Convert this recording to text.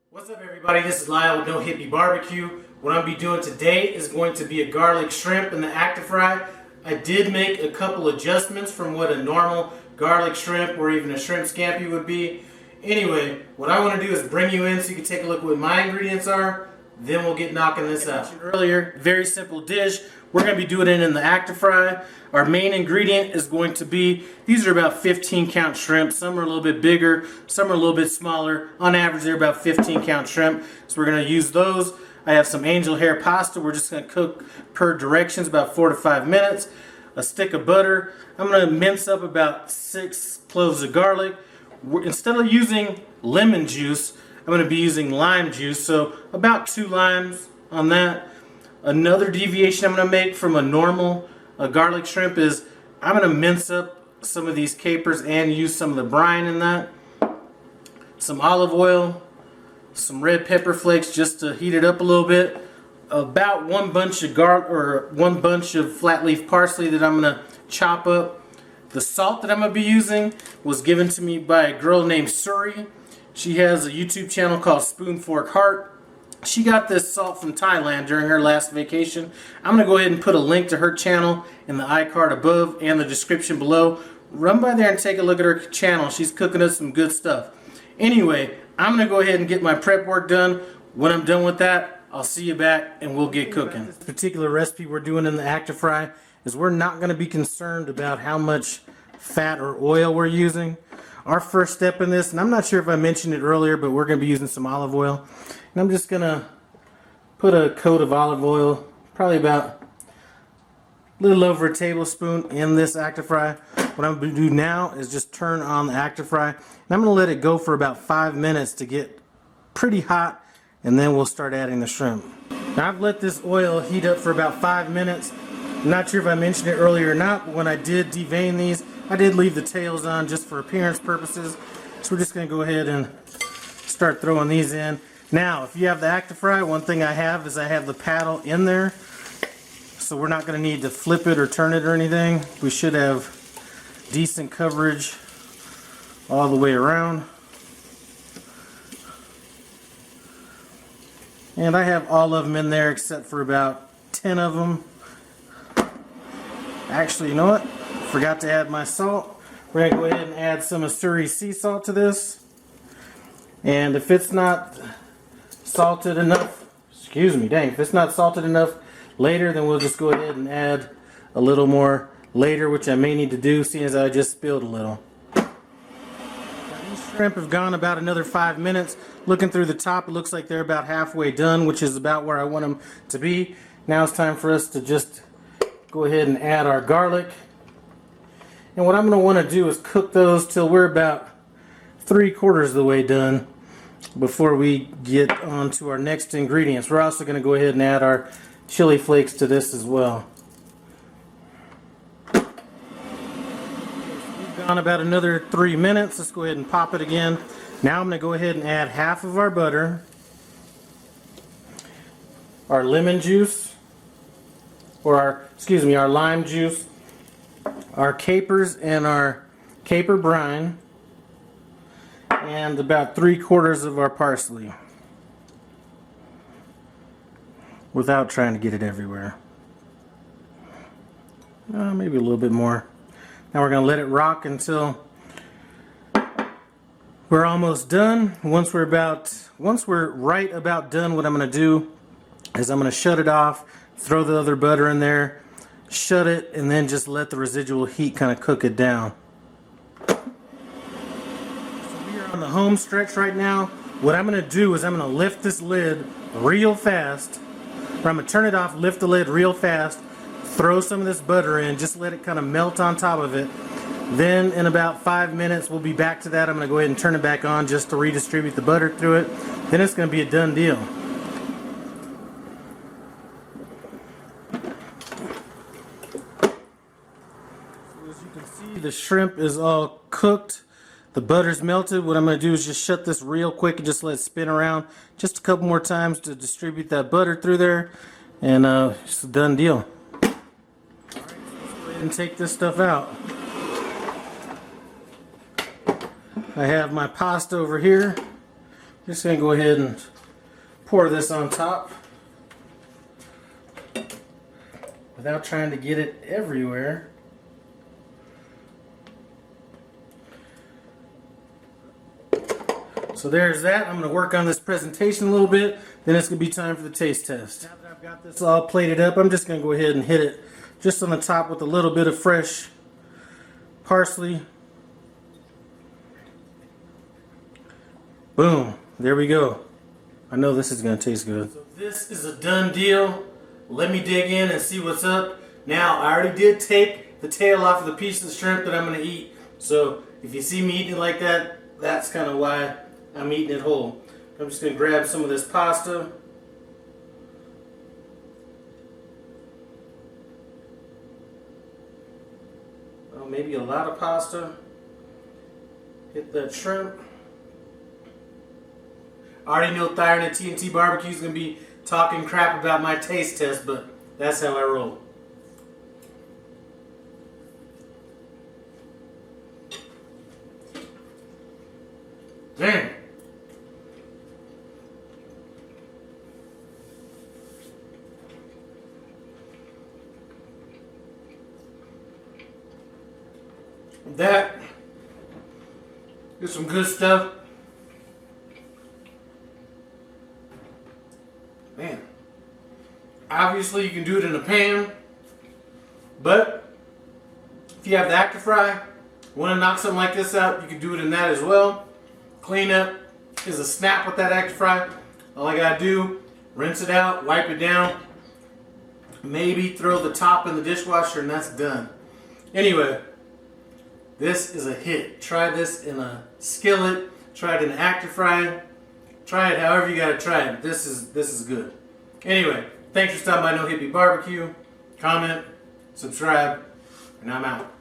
What's up, everybody? This is Lyle with No Hippie Barbecue. What I'm going to be doing today is going to be a garlic shrimp in the AirFryer. I did make a couple adjustments from what a normal garlic shrimp or even a shrimp scampi would be. Anyway, what I want to do is bring you in so you can take a look at what my ingredients are. Then we'll get knocking this out. Earlier, very simple dish. We're going to be doing it in the AirFryer. Our main ingredient is going to be, these are about 15 count shrimp. Some are a little bit bigger, some are a little bit smaller. On average, they're about 15 count shrimp. So we're going to use those. I have some angel hair pasta. We're just going to cook per directions about 4 to 5 minutes. A stick of butter. I'm going to mince up about 6 cloves of garlic. Instead of using lemon juice, I'm going to be using lime juice. So about 2 limes on that. Another deviation I'm going to make from a normal garlic shrimp is I'm going to mince up some of these capers and use some of the brine in that. Some olive oil, some red pepper flakes just to heat it up a little bit. About 1 bunch of one bunch of flat leaf parsley that I'm going to chop up. The salt that I'm going to be using was given to me by a girl named Suri. She has a YouTube channel called Spoon Fork Heart. She got this salt from Thailand during her last vacation. I'm going to go ahead and put a link to her channel in the iCard above and the description below. Run by there and take a look at her channel. She's cooking us some good stuff. Anyway, I'm going to go ahead and get my prep work done. When I'm done with that, I'll see you back and we'll get cooking. This particular recipe we're doing in the AirFryer is we're not going to be concerned about how much fat or oil we're using. Our first step in this, and I'm not sure if I mentioned it earlier, but we're going to be using some olive oil. And I'm just going to put a coat of olive oil, probably about a little over a tablespoon in this AirFryer. What I'm going to do now is just turn on the AirFryer. And I'm going to let it go for about 5 minutes to get pretty hot, and then we'll start adding the shrimp. Now I've let this oil heat up for about 5 minutes. I'm not sure if I mentioned it earlier or not, but when I did devein these, I did leave the tails on just for appearance purposes. So we're just going to go ahead and start throwing these in. Now, if you have the AirFryer, one thing I have is I have the paddle in there. So we're not going to need to flip it or turn it or anything. We should have decent coverage all the way around. And I have all of them in there except for about 10 of them. Actually, you know what? Forgot to add my salt. We're going to go ahead and add some Suri sea salt to this. And if it's not salted enough, if it's not salted enough later, then we'll just go ahead and add a little more later, which I may need to do, seeing as I just spilled a little. Now, these shrimp have gone about another 5 minutes. Looking through the top, it looks like they're about halfway done, which is about where I want them to be. Now it's time for us to just go ahead and add our garlic. And what I'm going to want to do is cook those till we're about 3/4 of the way done before we get on to our next ingredients. We're also going to go ahead and add our chili flakes to this as well. We've gone about another 3 minutes. Let's go ahead and pop it again. Now I'm going to go ahead and add half of our butter, our lemon juice, or our lime juice, our capers and our caper brine, and about 3/4 of our parsley, without trying to get it everywhere. Maybe a little bit more. Now we're going to let it rock until we're almost done. Once we're right about done, what I'm going to do is I'm going to shut it off, throw the other butter in there, shut it, and then just let the residual heat kind of cook it down. So we are on the home stretch right now. What I'm going to do is I'm going to lift this lid real fast, or I'm going to turn it off, lift the lid real fast, throw some of this butter in, just let it kind of melt on top of it. Then in about 5 minutes we'll be back to that. I'm going to go ahead and turn it back on just to redistribute the butter through it. Then it's going to be a done deal. The shrimp is all cooked. The butter's melted. What I'm going to do is just shut this real quick and just let it spin around just a couple more times to distribute that butter through there, and it's a done deal. Alright, so let's go ahead and take this stuff out. I have my pasta over here. Just gonna go ahead and pour this on top without trying to get it everywhere. So there's that. I'm going to work on this presentation a little bit. Then it's going to be time for the taste test. Now that I've got this all plated up, I'm just going to go ahead and hit it just on the top with a little bit of fresh parsley. Boom. There we go. I know this is going to taste good. So this is a done deal. Let me dig in and see what's up. Now, I already did take the tail off of the piece of shrimp that I'm going to eat. So if you see me eating it like that, that's kind of why I'm eating it whole. I'm just going to grab some of this pasta. Well, maybe a lot of pasta. Hit that shrimp. I already know Thyron at TNT Barbecue is going to be talking crap about my taste test, but that's how I roll. Man. That is some good stuff. Man. Obviously you can do it in a pan, but if you have the AirFryer, want to knock something like this out, you can do it in that as well. Cleanup is a snap with that AirFryer. All I gotta do, rinse it out, wipe it down, maybe throw the top in the dishwasher, and that's done. Anyway, this is a hit. Try this in a skillet, try it in an AirFryer, try it however you gotta try it. This is good. Anyway, thanks for stopping by No Hippie Barbecue. Comment, subscribe, and I'm out.